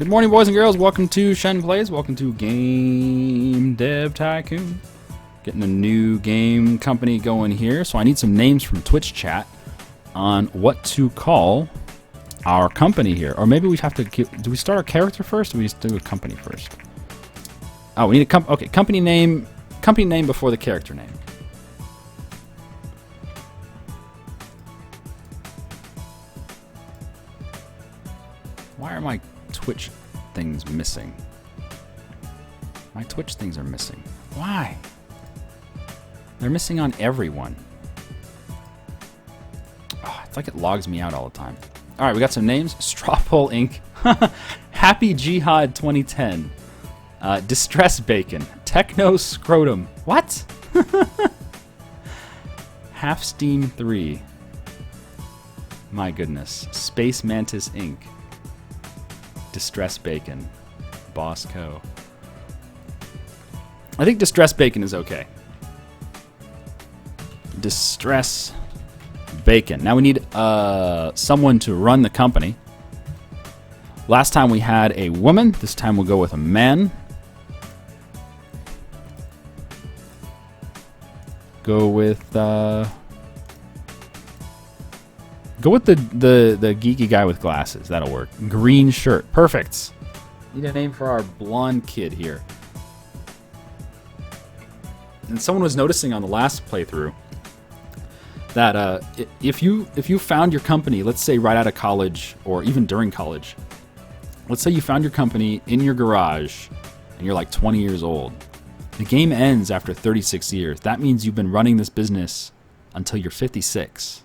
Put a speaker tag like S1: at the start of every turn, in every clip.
S1: Good morning, boys and girls. Welcome to Shen Plays. Welcome to Game Dev Tycoon. Getting a new game company going here. So I need some names from Twitch chat on what to call our company here. Or maybe we have to... Do we start our character first, or do we just do a company first? Oh, we need a okay, company name before the character name. Why are my Twitch things missing? My Twitch things are missing. Why? They're missing on everyone. Oh, it's like it logs me out all the time. All right, we got some names. Strawpoll Inc. Happy Jihad 2010. Distress Bacon. Techno Scrotum. What? Half Steam 3. My goodness. Space Mantis Inc. Distress Bacon. Boss Co. I think Distress Bacon is okay. Distress Bacon. Now we need someone to run the company. Last time we had a woman. This time we'll go with a man. Go with the geeky guy with glasses. That'll work. Green shirt. Perfect. Need a name for our blonde kid here. And someone was noticing on the last playthrough that if you found your company, let's say right out of college or even during college, let's say you found your company in your garage and you're like 20 years old. The game ends after 36 years. That means you've been running this business until you're 56.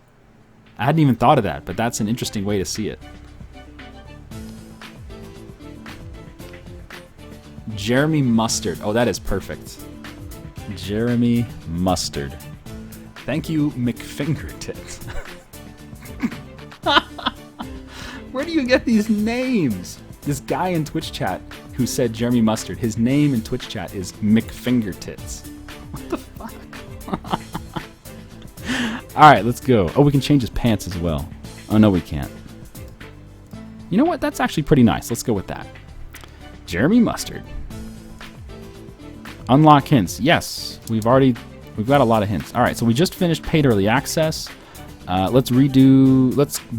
S1: I hadn't even thought of that, but that's an interesting way to see it. Jeremy Mustard. Oh, that is perfect. Jeremy Mustard. Thank you, McFingertits. Where do you get these names? This guy in Twitch chat who said Jeremy Mustard, his name in Twitch chat is McFingertits. What the fuck? Alright, let's go. Oh, we can change his pants as well. Oh, no, we can't. You know what? That's actually pretty nice. Let's go with that. Jeremy Mustard. Unlock hints. Yes, we've got a lot of hints. Alright, so we just finished paid early access. Let's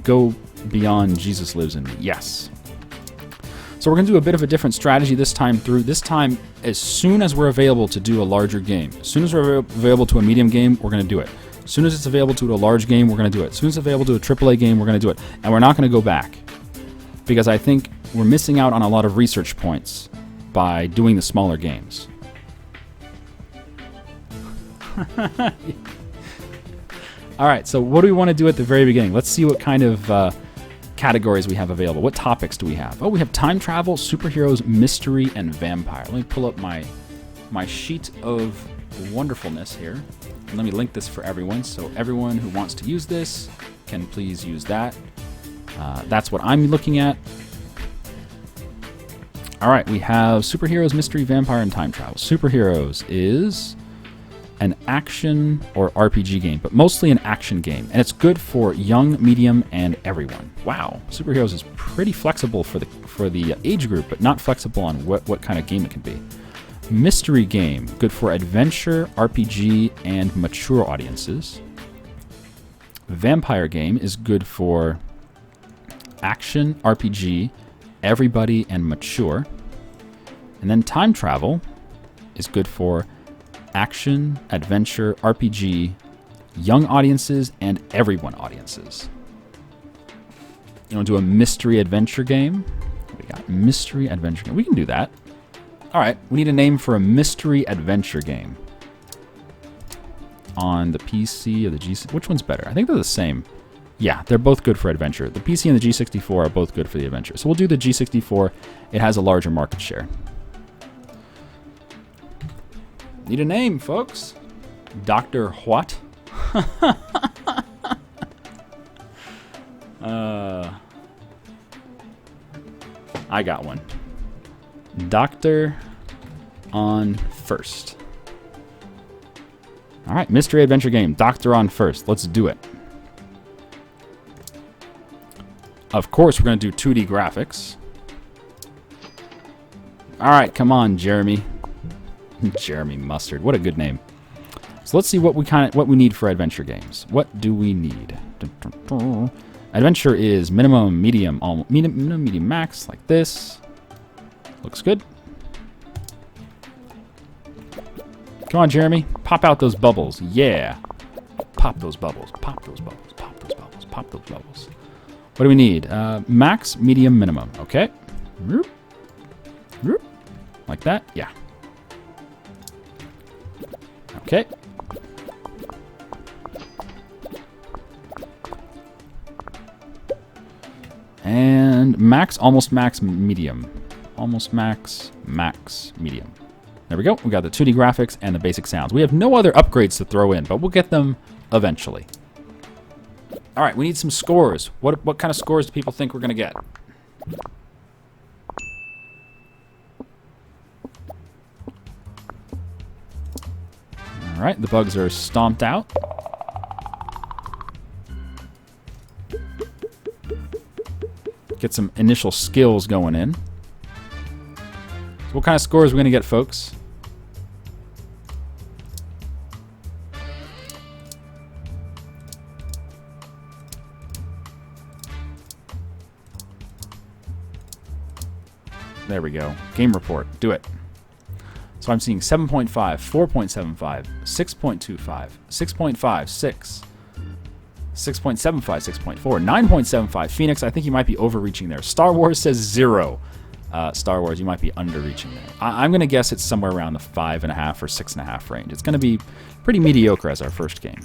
S1: go beyond Jesus Lives in Me. Yes. So we're going to do a bit of a different strategy this time through. This time, as soon as we're available to do a larger game, as soon as we're available to a medium game, we're going to do it. As soon as it's available to a large game, we're going to do it. As soon as it's available to a AAA game, we're going to do it. And we're not going to go back. Because I think we're missing out on a lot of research points by doing the smaller games. Alright, so what do we want to do at the very beginning? Let's see what kind of categories we have available. What topics do we have? Oh, we have time travel, superheroes, mystery, and vampire. Let me pull up my sheet of wonderfulness here. And let me link this for everyone. So everyone who wants to use this can please use that. That's what I'm looking at. Alright, we have superheroes, mystery, vampire, and time travel. Superheroes is an action or RPG game, but mostly an action game. And it's good for young, medium, and everyone. Wow, superheroes is pretty flexible for the age group, but not flexible on what kind of game it can be. Mystery game, good for adventure, RPG, and mature audiences. Vampire game is good for action, RPG, everybody, and mature. And then time travel is good for action, adventure, RPG, young audiences, and everyone audiences. You want to do a mystery adventure game? We got mystery adventure game. We can do that. All right, we need a name for a mystery adventure game. On the PC or the G6, which one's better? I think they're the same. Yeah, they're both good for adventure. The PC and the G64 are both good for the adventure. So we'll do the G64. It has a larger market share. Need a name, folks. Dr. What? I got one. Doctor on First. All right, mystery adventure game. Doctor on First. Let's do it. Of course, we're going to do 2D graphics. All right, come on, Jeremy. Jeremy Mustard. What a good name. So let's see what we need for adventure games. What do we need? Adventure is minimum, medium, minimum, medium, max, like this. Looks good. Come on, Jeremy. Pop out those bubbles. Yeah. Pop those bubbles. Pop those bubbles. Pop those bubbles. Pop those bubbles. What do we need? Max, medium, minimum. Okay. Like that? Yeah. Okay. And max, almost max, medium. Almost max, max, medium. There we go. We got the 2D graphics and the basic sounds. We have no other upgrades to throw in, but we'll get them eventually. All right, we need some scores. What kind of scores do people think we're going to get? All right, the bugs are stomped out. Get some initial skills going in. So what kind of scores are we going to get, folks? There we go. Game report. Do it. So I'm seeing 7.5, 4.75, 6.25, 6.5, 6, 6.75, 6.4, 9.75. Phoenix, I think you might be overreaching there. Star Wars says 0. Star Wars, you might be underreaching there. I'm going to guess it's somewhere around the 5.5 or 6.5 range. It's going to be pretty mediocre as our first game.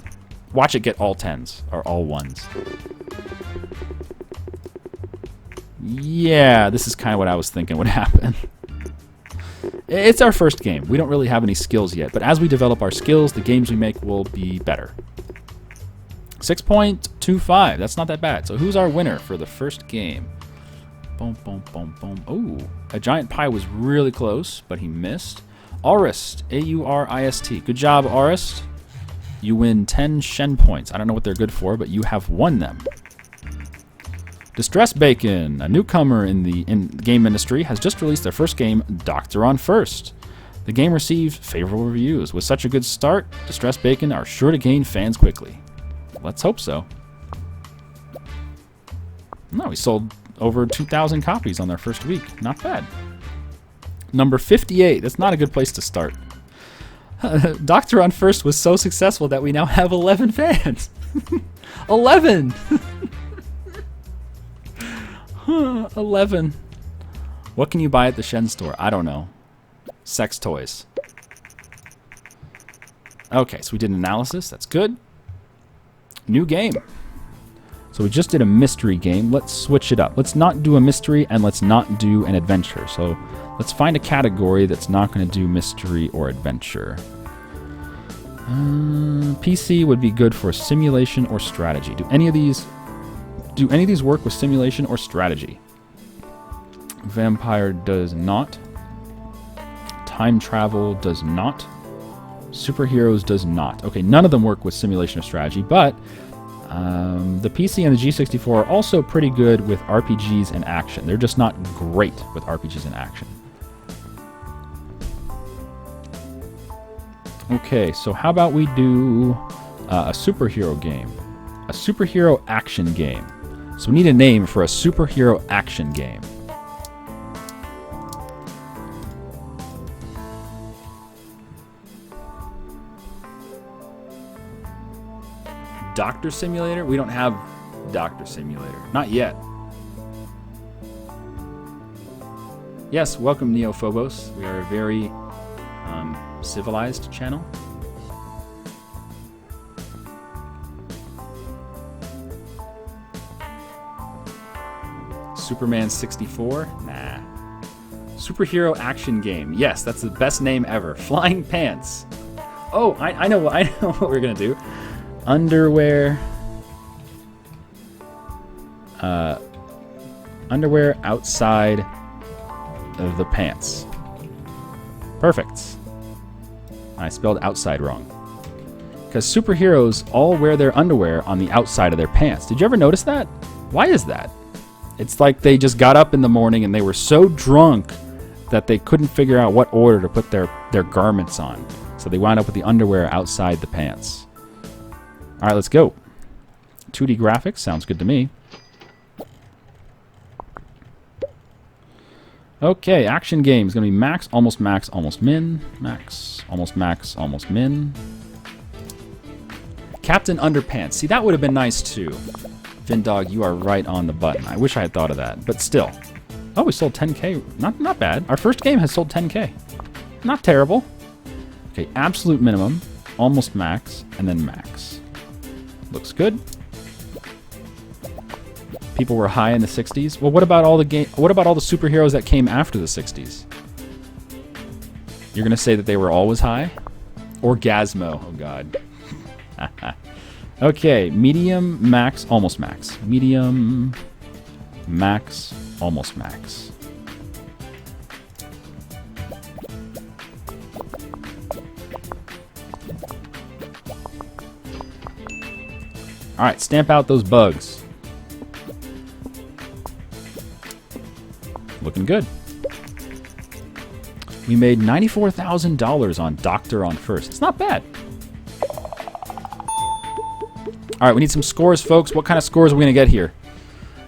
S1: Watch it get all 10s or all 1s. Yeah, this is kind of what I was thinking would happen. It's our first game. We don't really have any skills yet, but as we develop our skills, the games we make will be better. 6.25. That's not that bad. So who's our winner for the first game? Boom, boom, boom, boom. Oh, a giant pie was really close, but he missed. Aurist, A-U-R-I-S-T. Good job, Aurist. You win 10 Shen points. I don't know what they're good for, but you have won them. Distress Bacon, a newcomer in the game industry, has just released their first game, Doctor on First. The game received favorable reviews. With such a good start, Distress Bacon are sure to gain fans quickly. Let's hope so. No, we sold over 2,000 copies on their first week. Not bad. Number 58. That's not a good place to start. Doctor on First was so successful that we now have 11 fans. 11! 11. What can you buy at the Shen store? I don't know. Sex toys. Okay, so we did an analysis. That's good. New game. So we just did a mystery game. Let's switch it up. Let's not do a mystery and let's not do an adventure. So let's find a category that's not going to do mystery or adventure. PC would be good for simulation or strategy. Do any of these work with simulation or strategy? Vampire does not. Time travel does not. Superheroes does not. Okay, none of them work with simulation or strategy, but the PC and the G64 are also pretty good with RPGs and action. They're just not great with RPGs and action. Okay, so how about we do a superhero game? A superhero action game. So we need a name for a superhero action game. Doctor Simulator? We don't have Doctor Simulator. Not yet. Yes, welcome Neophobos. We are a very civilized channel. Superman 64? Nah. Superhero action game. Yes, that's the best name ever. Flying Pants. Oh, I know what we're gonna do. Underwear. Underwear outside of the pants. Perfect. I spelled outside wrong. Because superheroes all wear their underwear on the outside of their pants. Did you ever notice that? Why is that? It's like they just got up in the morning and they were so drunk that they couldn't figure out what order to put their garments on. So they wound up with the underwear outside the pants. All right, let's go. 2D graphics, sounds good to me. Okay, action game is going to be max, almost min. Max, almost min. Captain Underpants. See, that would have been nice too. Vindog, you are right on the button. I wish I had thought of that, but still. Oh, we sold 10K. Not bad. Our first game has sold 10K. Not terrible. Okay, absolute minimum, almost max, and then max. Looks good. People were high in the 60s. Well, what about all the superheroes that came after the 60s? You're gonna say that they were always high? Orgasmo. Oh god. Okay, medium, max, almost max. Medium, max, almost max. All right, stamp out those bugs. Looking good. We made $94,000 on Doctor on First. It's not bad. All right, we need some scores, folks. What kind of scores are we going to get here?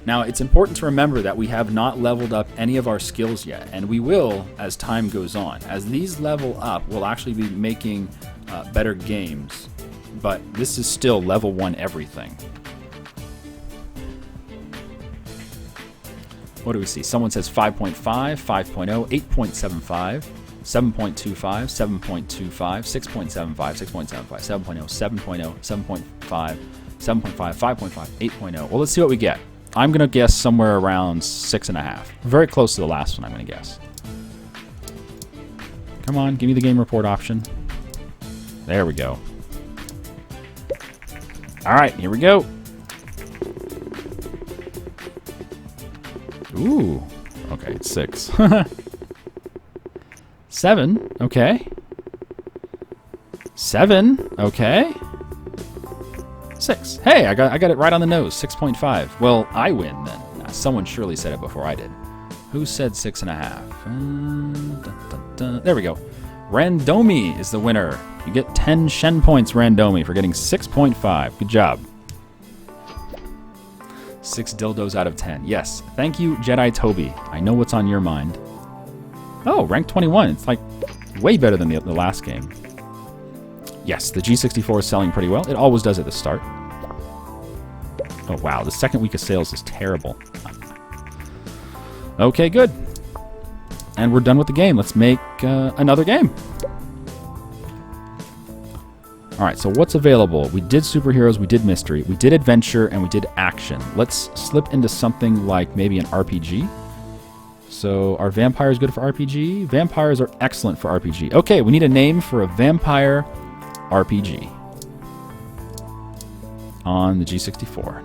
S1: Now, it's important to remember that we have not leveled up any of our skills yet, and we will as time goes on. As these level up, we'll actually be making better games, but this is still level 1 everything. What do we see? Someone says 5.5, 5.0, 8.75, 7.25, 7.25, 6.75, 6.75, 7.0, 7.0, 7.5, 7.5, 5.5, 8.0. Well, let's see what we get. I'm going to guess somewhere around 6.5. Very close to the last one, I'm going to guess. Come on, give me the game report option. There we go. All right, here we go. Ooh, okay, it's 6. 7, okay. 7, okay. 6. Hey, I got it right on the nose. 6.5. Well, I win then. Someone surely said it before I did. Who said 6.5? There we go. Randomi is the winner. You get 10 Shen points, Randomi, for getting 6.5. Good job. 6 dildos out of 10. Yes. Thank you, Jedi Toby. I know what's on your mind. Oh, rank 21. It's like way better than the last game. Yes, the G64 is selling pretty well. It always does at the start. Oh, wow. The second week of sales is terrible. Okay, good. And we're done with the game. Let's make another game. All right, so what's available? We did superheroes, we did mystery, we did adventure, and we did action. Let's slip into something like maybe an RPG. So are vampires good for RPG? Vampires are excellent for RPG. Okay, we need a name for a vampire RPG on the G64.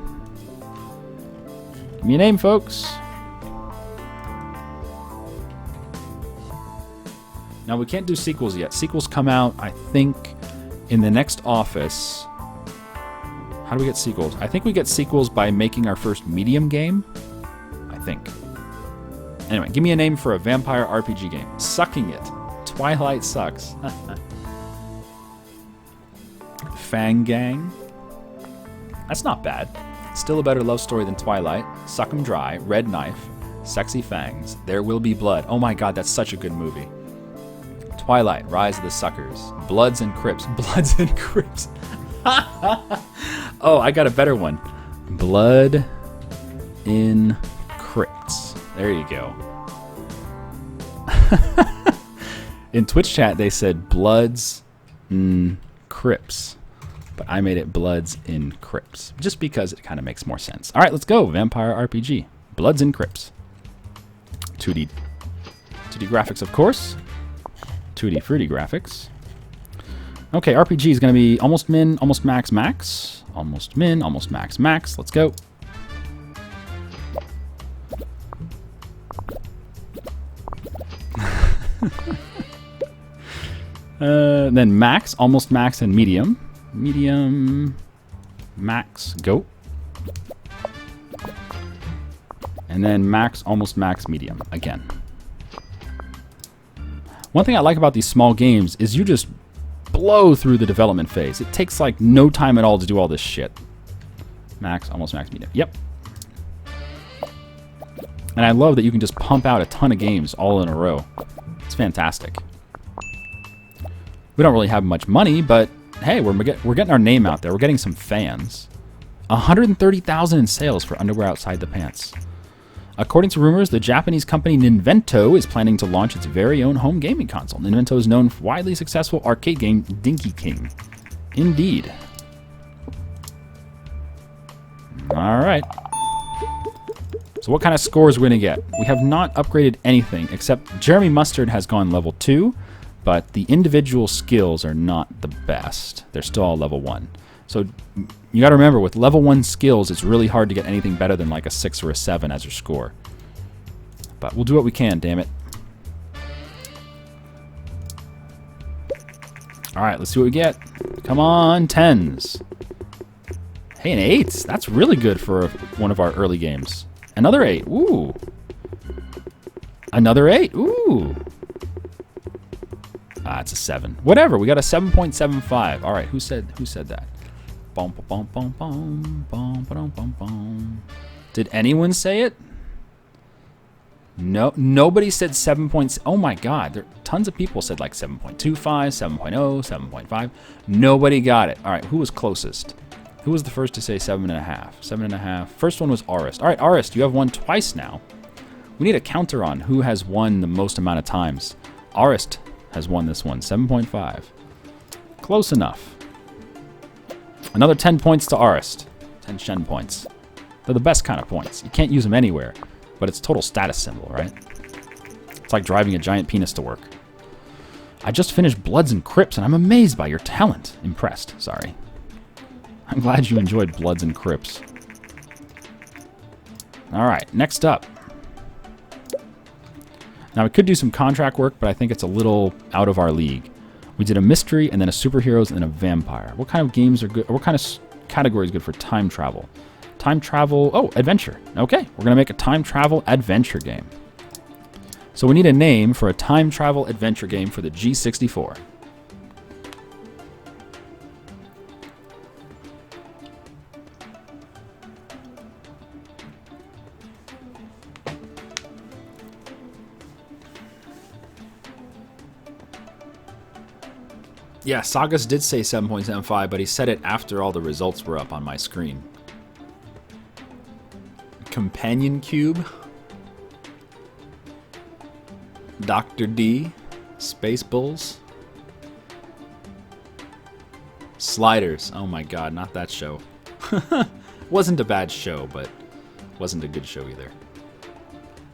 S1: Give me a name, folks. Now, we can't do sequels yet. Sequels come out, I think, in the next office. How do we get sequels? I think we get sequels by making our first medium game. I think. Anyway, give me a name for a vampire RPG game. Sucking It. Twilight Sucks. Fang Gang. That's not bad. Still a better love story than Twilight. Suck 'em Dry. Red Knife. Sexy Fangs. There Will Be Blood. Oh my god, that's such a good movie. Twilight, Rise of the Suckers, Bloods and Crips. Bloods and Crips. Oh, I got a better one. Blood in Crips. There you go. In Twitch chat, they said Bloods in Crips. But I made it Bloods in Crips. Just because it kind of makes more sense. All right, let's go. Vampire RPG. Bloods in Crips. 2D graphics, of course. 2D fruity graphics. Okay, RPG is going to be almost min, almost max, max. Almost min, almost max, max. Let's go. Then max, almost max, and medium. Medium, max, go. And then max, almost max, medium again. One thing I like about these small games is you just blow through the development phase. It takes like no time at all to do all this shit. Max, almost max medium. Yep. And I love that you can just pump out a ton of games all in a row. It's fantastic. We don't really have much money, but hey, we're getting our name out there. We're getting some fans. 130,000 in sales for Underwear Outside the Pants. According to rumors, the Japanese company Ninvento is planning to launch its very own home gaming console. Ninvento is known for widely successful arcade game Dinky King. Indeed. All right. So what kind of scores we're going to get? We have not upgraded anything, except Jeremy Mustard has gone level 2, but the individual skills are not the best. They're still all level 1. So you got to remember, with level 1 skills, it's really hard to get anything better than like a 6 or a 7 as your score. But we'll do what we can, damn it. All right, let's see what we get. Come on, 10s. Hey, an 8. That's really good for one of our early games. Another 8. Ooh. Another 8. Ooh. Ah, it's a 7. Whatever. We got a 7.75. All right. Who said that? Bum, bum, bum, bum, bum, bum, bum, bum. Did anyone say it? No. Nobody said 7. Oh my God. There tons of people said like 7.25, 7.0, 7.5. Nobody got it. All right. Who was closest? Who was the first to say 7.5? 7.5. First one was Arist. All right, Arist, you have won twice now. We need a counter on who has won the most amount of times. Arist has won this one, 7.5. Close enough. Another 10 points to Arist. 10 Shen points. They're the best kind of points. You can't use them anywhere, but it's total status symbol, right? It's like driving a giant penis to work. I just finished Bloods and Crips, and I'm amazed by your talent. Impressed, sorry. I'm glad you enjoyed Bloods and Crips. All right, next up. Now, we could do some contract work, but I think it's a little out of our league. We did a mystery, and then a superheroes, and then a vampire. What kind of games are good? Or what kind of category is good for time travel? Time travel, oh, adventure. Okay, we're going to make a time travel adventure game. So we need a name for a time travel adventure game for the G64. Yeah, Sagas did say 7.75, but he said it after all the results were up on my screen. Companion Cube. Dr. D. Space Bulls. Sliders. Oh my god, not that show. Wasn't a bad show, but wasn't a good show either.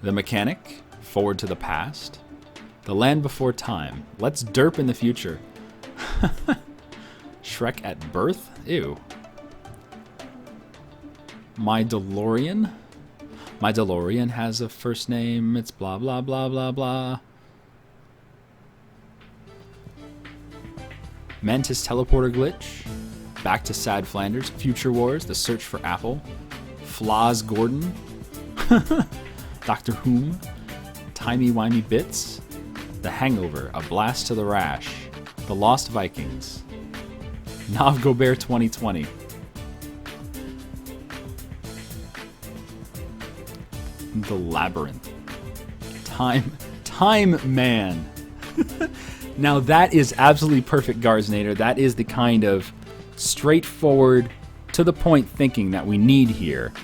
S1: The Mechanic. Forward to the Past. The Land Before Time. Let's derp in the future. Shrek at Birth? Ew. My DeLorean? My DeLorean has a first name. It's blah, blah, blah, blah, blah. Mantis Teleporter Glitch. Back to Sad Flanders. Future Wars. The Search for Apple. Flaws Gordon. Doctor Whom. Timey-wimey Bits. The Hangover. A Blast to the Rash. The Lost Vikings. Nav Gobert 2020. The Labyrinth. Time Man. Now that is absolutely perfect, Garsnator. That is the kind of straightforward, to the point thinking that we need here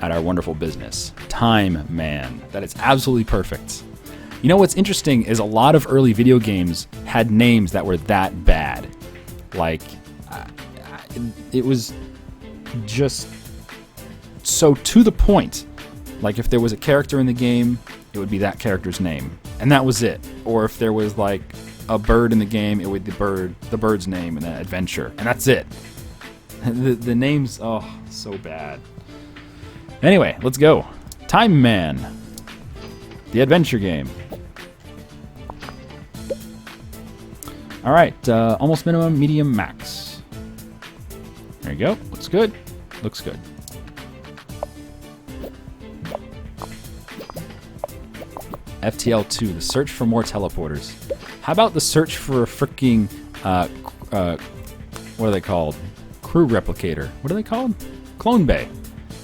S1: at our wonderful business. Time Man. That is absolutely perfect. You know what's interesting is a lot of early video games had names that were that bad. Like, it was just so to the point. Like, if there was a character in the game, it would be that character's name. And that was it. Or if there was, like, a bird in the game, it would be the bird's name and then adventure. And that's it. The names, oh, so bad. Anyway, let's go. Time Man. The adventure game. All right, almost minimum, medium, max. There you go. Looks good. Looks good. FTL2, the search for more teleporters. How about the search for a freaking, what are they called? Crew replicator. What are they called? Clone bay.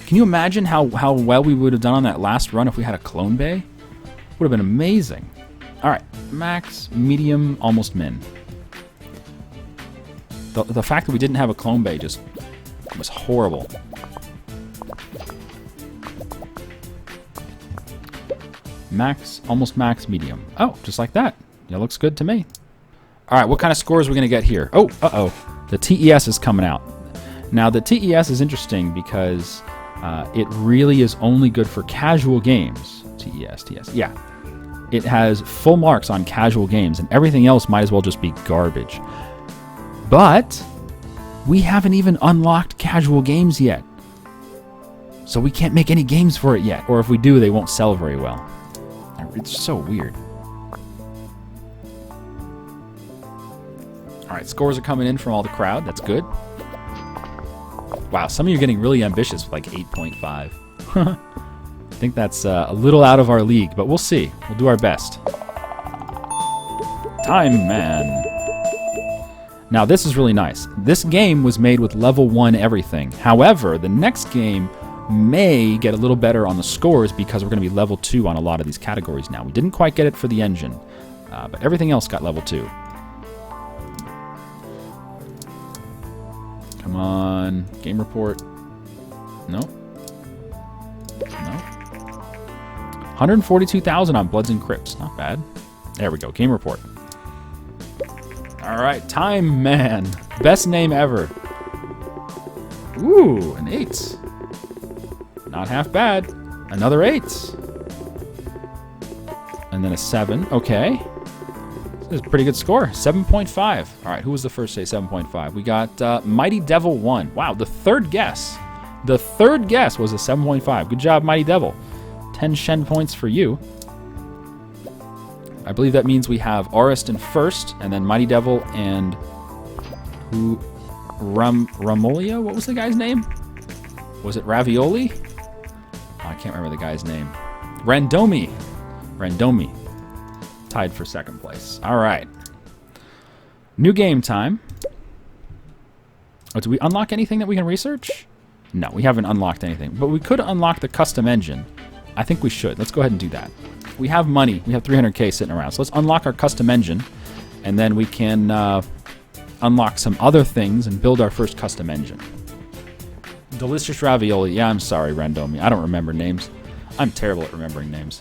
S1: Can you imagine how well we would have done on that last run if we had a clone bay? Would have been amazing. All right, max, medium, almost min. The fact that we didn't have a clone bay just was horrible. Max, almost max, medium. Oh, just like that. That looks good to me. All right, what kind of scores are we going to get here? Oh, uh-oh. The TES is coming out. Now, the TES is interesting because it really is only good for casual games. TES, yeah. It has full marks on casual games, and everything else might as well just be garbage. But we haven't even unlocked casual games yet. So we can't make any games for it yet. Or if we do, they won't sell very well. It's so weird. All right, scores are coming in from all the crowd. That's good. Wow, some of you are getting really ambitious with like 8.5. I think that's a little out of our league, but we'll see. We'll do our best. Time Man. Now, this is really nice. This game was made with level 1 everything. However, the next game may get a little better on the scores because we're going to be level 2 on a lot of these categories now. We didn't quite get it for the engine, but everything else got level 2. Come on. Game report. No. No. 142,000 on Bloods and Crips. Not bad. There we go. Game report. All right. Time Man. Best name ever. Ooh, an 8. Not half bad. Another 8. And then a 7. Okay. This is a pretty good score. 7.5. All right, who was the first to say 7.5? We got Mighty Devil 1. Wow, the third guess. The third guess was a 7.5. Good job, Mighty Devil. 10 Shen points for you. I believe that means we have Aurist in first, and then Mighty Devil and who? Ramolio? What was the guy's name? Was it Ravioli? Oh, I can't remember the guy's name. Randomi. Tied for second place. All right. New game time. Oh, did we unlock anything that we can research? No, we haven't unlocked anything. But we could unlock the custom engine. I think we should. Let's go ahead and do that. We have money. We have 300k sitting around. So let's unlock our custom engine. And then we can unlock some other things and build our first custom engine. Delicious ravioli. Yeah, I'm sorry, Randomi. I don't remember names. I'm terrible at remembering names.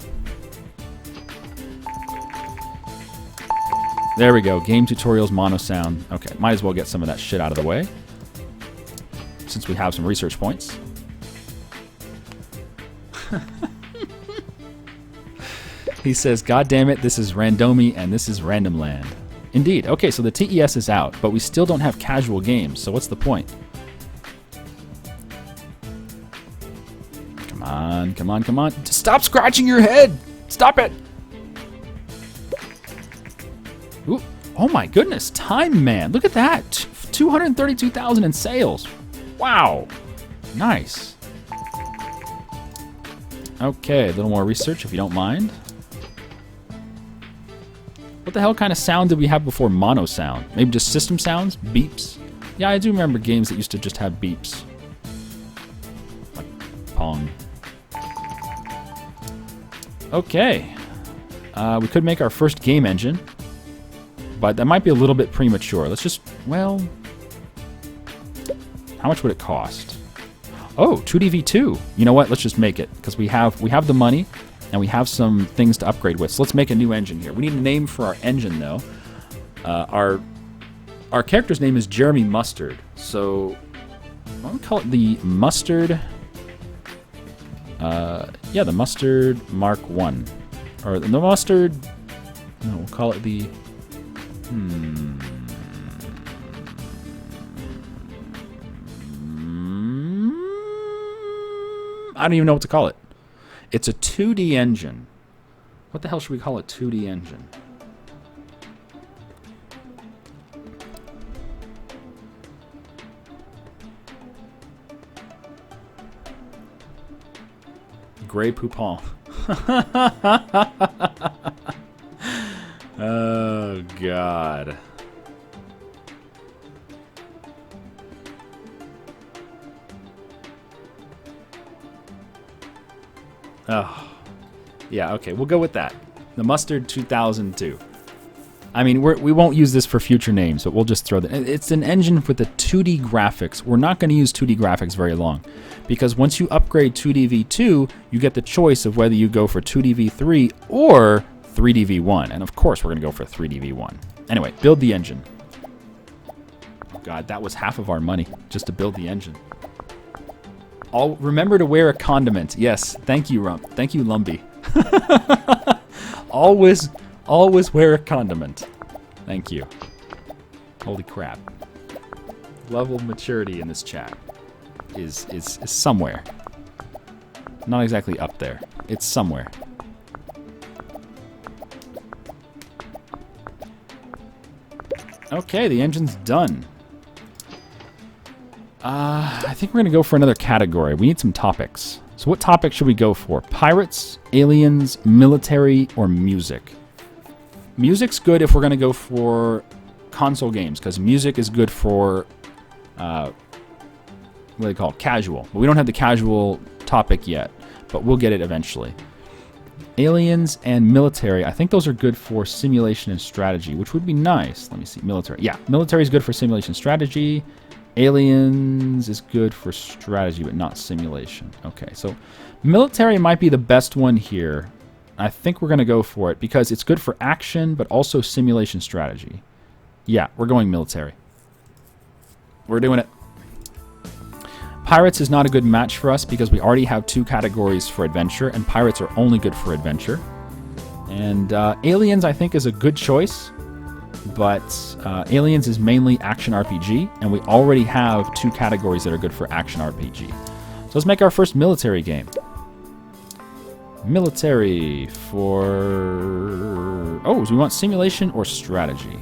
S1: There we go. Game tutorials, mono sound. Okay, might as well get some of that shit out of the way, since we have some research points. He says, God damn it, this is Randomi and this is Random Land. Indeed. Okay, so the TES is out, but we still don't have casual games, so what's the point? Come on, come on, come on. Stop scratching your head! Stop it! Ooh, oh my goodness, Time Man. Look at that. 232,000 in sales. Wow. Nice. Okay, a little more research if you don't mind. What the hell kind of sound did we have before mono sound? Maybe just system sounds? Beeps? Yeah, I do remember games that used to just have beeps. Like Pong. Okay. We could make our first game engine. But that might be a little bit premature. Let's just, well, how much would it cost? Oh, 2DV2. You know what? Let's just make it because we have the money and we have some things to upgrade with. So let's make a new engine here. We need a name for our engine though. Our character's name is Jeremy Mustard. So I'm gonna call it the Mustard. Yeah, the Mustard Mark 1, or the Mustard. No, we'll call it the. I don't even know what to call it. It's a 2D engine. What the hell should we call a 2D engine? Grey Poupon. Yeah, okay, we'll go with that. The Mustard 2002. I mean, we won't use this for future names, but we'll just throw that. It's an engine with the 2D graphics. We're not going to use 2D graphics very long, because once you upgrade 2D-V2, you get the choice of whether you go for 2D-V3 or 3D-V1. And of course, we're going to go for 3D-V1. Anyway, build the engine. God, that was half of our money just to build the engine. Remember to wear a condiment. Yes, thank you, Rump. Thank you, Lumbee. Always wear a condiment. Thank you. Holy crap. Level of maturity in this chat is somewhere. Not exactly up there. It's somewhere. Okay, the engine's done. I think we're going to go for another category. We need some topics. So what topic should we go for? Pirates, aliens, military, or music? Music's good if we're going to go for console games, because music is good for, what do they call it? Casual. But we don't have the casual topic yet, but we'll get it eventually. Aliens and military, I think those are good for simulation and strategy, which would be nice. Let me see, military. Yeah, military is good for simulation strategy. Aliens is good for strategy, but not simulation. Okay, so military might be the best one here. I think we're going to go for it because it's good for action, but also simulation strategy. Yeah, we're going military. We're doing it. Pirates is not a good match for us because we already have 2 categories for adventure, and pirates are only good for adventure. And aliens, I think, is a good choice. But aliens is mainly action RPG, and we already have 2 categories that are good for action RPG. So let's make our first military game. Military for... Oh, do we want simulation or strategy?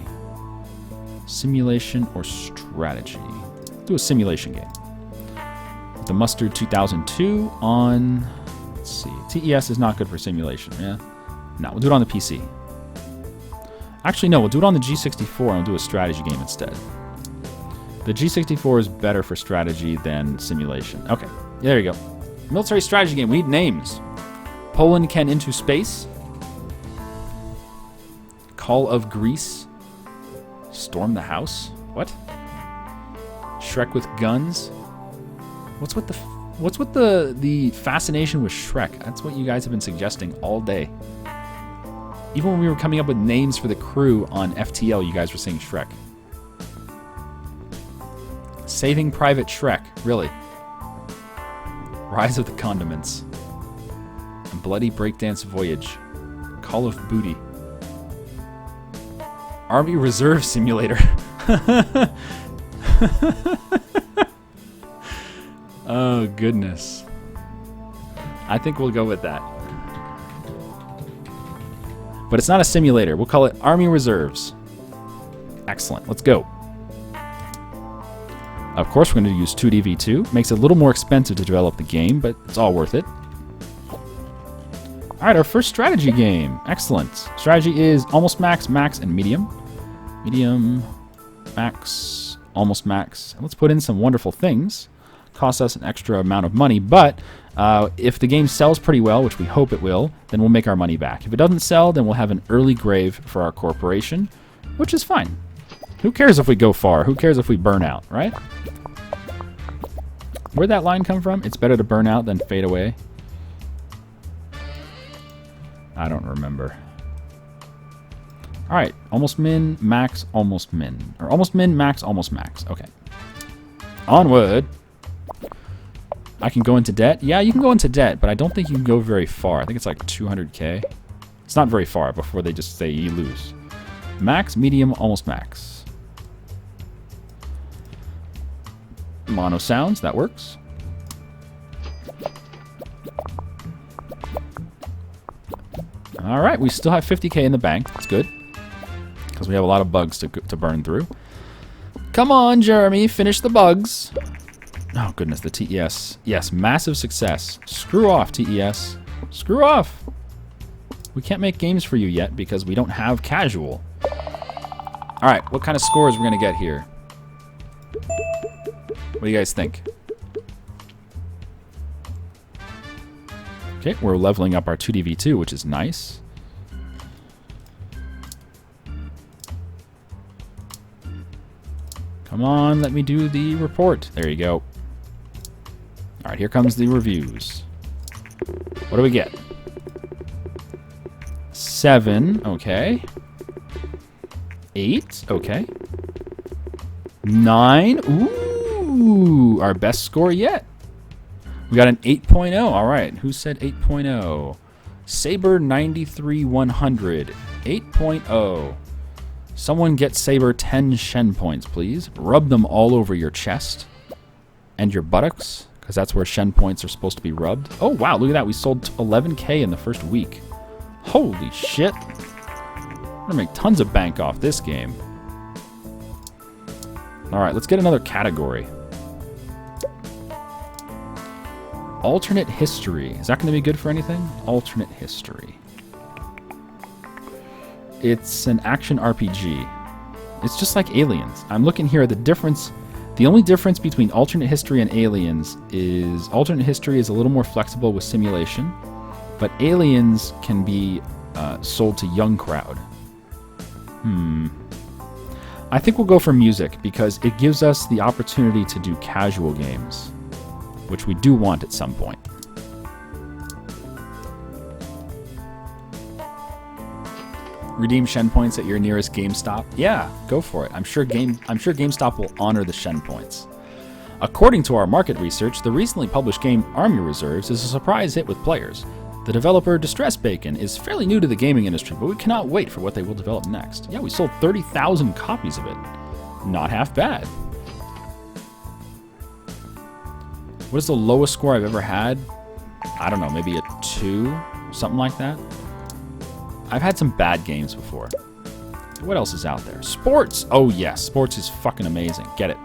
S1: Simulation or strategy? Let's do a simulation game. The Mustard 2002 on... Let's see. TES is not good for simulation, yeah? No, we'll do it on the PC. Actually, no, we'll do it on the G64 and we'll do a strategy game instead. The G64 is better for strategy than simulation. Okay, there you go. Military strategy game. We need names. Poland can into space. Call of Greece. Storm the house. What? Shrek with guns. What's with the fascination with Shrek? That's what you guys have been suggesting all day. Even when we were coming up with names for the crew on FTL, you guys were saying Shrek. Saving Private Shrek, really. Rise of the Condiments. A Bloody Breakdance Voyage. Call of Booty. Army Reserve Simulator. Oh, goodness. I think we'll go with that. But it's not a simulator. We'll call it Army Reserves. Excellent. Let's go. Of course, we're going to use 2D-V2. Makes it a little more expensive to develop the game, but it's all worth it. All right, our first strategy game. Excellent. Strategy is almost max, max, and medium. Medium, max, almost max. And let's put in some wonderful things. Costs us an extra amount of money, but if the game sells pretty well, which we hope it will, then we'll make our money back. If it doesn't sell, then we'll have an early grave for our corporation, which is fine. Who cares if we go far? Who cares if we burn out, right? Where'd that line come from? It's better to burn out than fade away. I don't remember. All right, almost min, max, almost min. Or almost min, max, almost max. Okay. Onward. I can go into debt? Yeah, you can go into debt, but I don't think you can go very far. I think it's like 200k. It's not very far before they just say you lose. Max, medium, almost max. Mono sounds, that works. All right, we still have 50k in the bank. That's good, because we have a lot of bugs to burn through. Come on, Jeremy, finish the bugs. Oh, goodness, the TES. Yes, massive success. Screw off, TES. Screw off. We can't make games for you yet because we don't have casual. All right, what kind of scores we're going to get here? What do you guys think? Okay, we're leveling up our 2dv2, which is nice. Come on, let me do the report. There you go. All right, here comes the reviews. What do we get? 7, okay. 8, okay. 9, ooh, our best score yet. We got an 8.0, all right. Who said 8.0? Saber 93-100, 8.0. Someone get Saber 10 Shen points, please. Rub them all over your chest and your buttocks, because that's where Shen points are supposed to be rubbed. Oh, wow, look at that. We sold 11K in the first week. Holy shit. We're going to make tons of bank off this game. All right, let's get another category. Alternate history. Is that going to be good for anything? Alternate history. It's an action RPG. It's just like Aliens. I'm looking here at the difference. The only difference between alternate history and Aliens is alternate history is a little more flexible with simulation, but Aliens can be sold to young crowd. I think we'll go for music because it gives us the opportunity to do casual games, which we do want at some point. Redeem Shen points at your nearest GameStop. Yeah, go for it. I'm sure GameStop will honor the Shen points. According to our market research, the recently published game Army Reserves is a surprise hit with players. The developer Distress Bacon is fairly new to the gaming industry, but we cannot wait for what they will develop next. Yeah, we sold 30,000 copies of it. Not half bad. What is the lowest score I've ever had? I don't know, maybe a 2? Something like that. I've had some bad games before. What else is out there? Sports! Oh yes, sports is fucking amazing. Get it.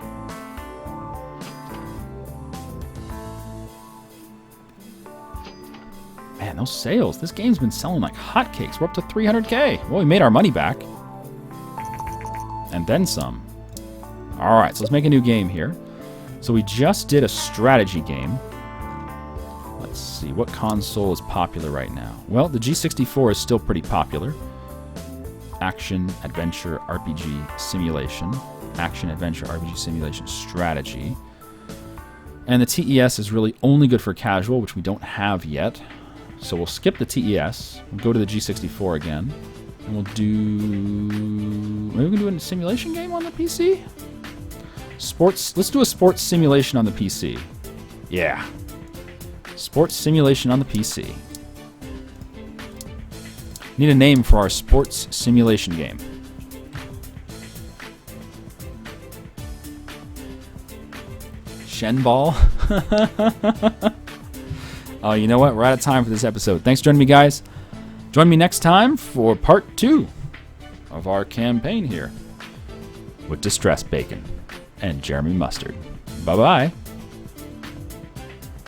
S1: Man, those sales. This game's been selling like hotcakes. We're up to 300K. Well, we made our money back. And then some. Alright, so let's make a new game here. So we just did a strategy game. Let's see, what console is popular right now? Well, the G64 is still pretty popular. Action, adventure, RPG, simulation. Action, adventure, RPG, simulation, strategy. And the TES is really only good for casual, which we don't have yet. So we'll skip the TES. We'll go to the G64 again. And we'll do... Maybe we can do a simulation game on the PC? Sports... Let's do a sports simulation on the PC. Yeah. Sports simulation on the PC. Need a name for our sports simulation game. Shen Ball? Oh, you know what? We're out of time for this episode. Thanks for joining me, guys. Join me next time for part 2 of our campaign here with Distress Bacon and Jeremy Mustard. Bye-bye.